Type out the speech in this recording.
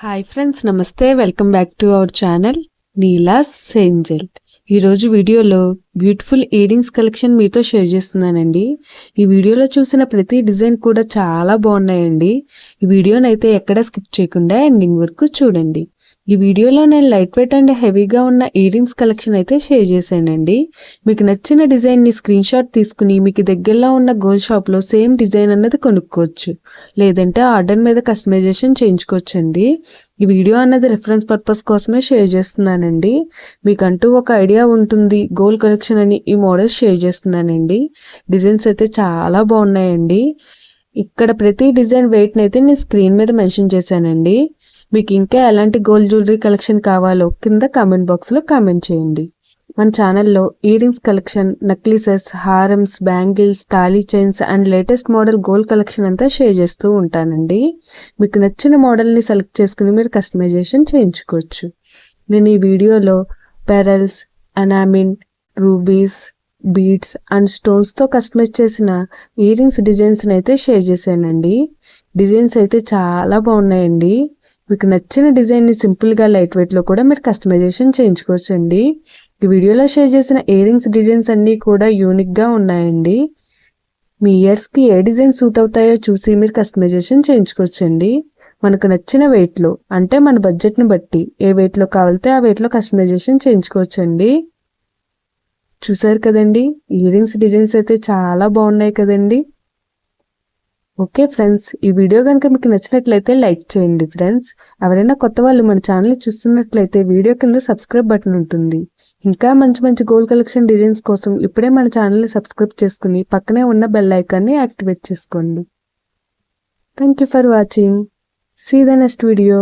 Hi friends, నమస్తే. Welcome back to our channel Neela's Angel. ఈరోజు వీడియోలో బ్యూటిఫుల్ ఇయర్ రింగ్స్ కలెక్షన్ మీతో షేర్ చేస్తున్నానండి. ఈ వీడియోలో చూసిన ప్రతి డిజైన్ కూడా చాలా బాగున్నాయండి. ఈ వీడియోని అయితే ఎక్కడ స్కిప్ చేయకుండా ఎండింగ్ వరకు చూడండి. ఈ వీడియోలో నేను లైట్ వెయిట్ అండ్ హెవీగా ఉన్న ఇయర్ రింగ్స్ కలెక్షన్ అయితే షేర్ చేశానండి. మీకు నచ్చిన డిజైన్ని స్క్రీన్ షాట్ తీసుకుని మీకు దగ్గరలో ఉన్న గోల్డ్ షాప్లో సేమ్ డిజైన్ అన్నది కొనుక్కోవచ్చు, లేదంటే ఆర్డర్ మీద కస్టమైజేషన్ చేయించుకోవచ్చండి. ఈ వీడియో అన్నది రిఫరెన్స్ పర్పస్ కోసమే షేర్ చేస్తున్నానండి. మీకంటూ ఒక ఐడియా ఉంటుంది గోల్డ్ కలెక్షన్ అని ఈ మోడల్స్ షేర్ చేస్తున్నానండి. డిజైన్స్ అయితే చాలా బాగున్నాయండి. ఇక్కడ ప్రతి డిజైన్ వెయిట్ని అయితే నేను స్క్రీన్ మీద మెన్షన్ చేశానండి. మీకు ఇంకా ఎలాంటి గోల్డ్ జ్యువెలరీ కలెక్షన్ కావాలో కింద కామెంట్ బాక్స్లో కామెంట్ చేయండి. మన ఛానల్లో ఇయర్ రింగ్స్ కలెక్షన్, నెక్లెసెస్, హారమ్స్, బ్యాంగిల్స్, తాళీ chains and latest model gold collection అంతా షేర్ చేస్తూ ఉంటానండి. మీకు నచ్చిన మోడల్ని సెలెక్ట్ చేసుకుని మీరు కస్టమైజేషన్ చేయించుకోవచ్చు. నేను ఈ వీడియోలో pearls, enamel, rubies, beads and స్టోన్స్తో కస్టమైజ్ చేసిన ఇయర్ రింగ్స్ డిజైన్స్ని అయితే షేర్ చేశానండి. డిజైన్స్ అయితే చాలా బాగున్నాయండి. మీకు నచ్చిన డిజైన్ని సింపుల్గా లైట్ వెయిట్లో కూడా మీరు కస్టమైజేషన్ చేయించుకోవచ్చండి. ఈ వీడియోలో షేర్ చేసిన ఇయర్ రింగ్స్ డిజైన్స్ అన్నీ కూడా యూనిక్గా ఉన్నాయండి. మీ ఇయర్స్కి ఏ డిజైన్ సూట్ అవుతాయో చూసి మీరు కస్టమైజేషన్ చేయించుకోవచ్చండి. మనకు నచ్చిన వెయిట్లో, అంటే మన బడ్జెట్ని బట్టి ఏ వెయిట్లో కావాలితే ఆ వెయిట్లో కస్టమైజేషన్ చేయించుకోవచ్చండి. చూసారు కదండి, ఇయర్ రింగ్స్ డిజైన్స్ అయితే చాలా బాగున్నాయి కదండి. ఓకే ఫ్రెండ్స్, ఈ వీడియో కనుక మీకు నచ్చినట్లయితే లైక్ చేయండి ఫ్రెండ్స్. ఎవరైనా కొత్త వాళ్ళు మన ఛానల్ చూస్తున్నట్లయితే వీడియో కింద సబ్స్క్రైబ్ బటన్ ఉంటుంది. ఇంకా మంచి మంచి గోల్డ్ కలెక్షన్ డిజైన్స్ కోసం ఇప్పుడే మన ఛానల్ని సబ్స్క్రైబ్ చేసుకుని పక్కనే ఉన్న బెల్ ఐకాన్ని యాక్టివేట్ చేసుకోండి. Thank you for watching. See you the next video.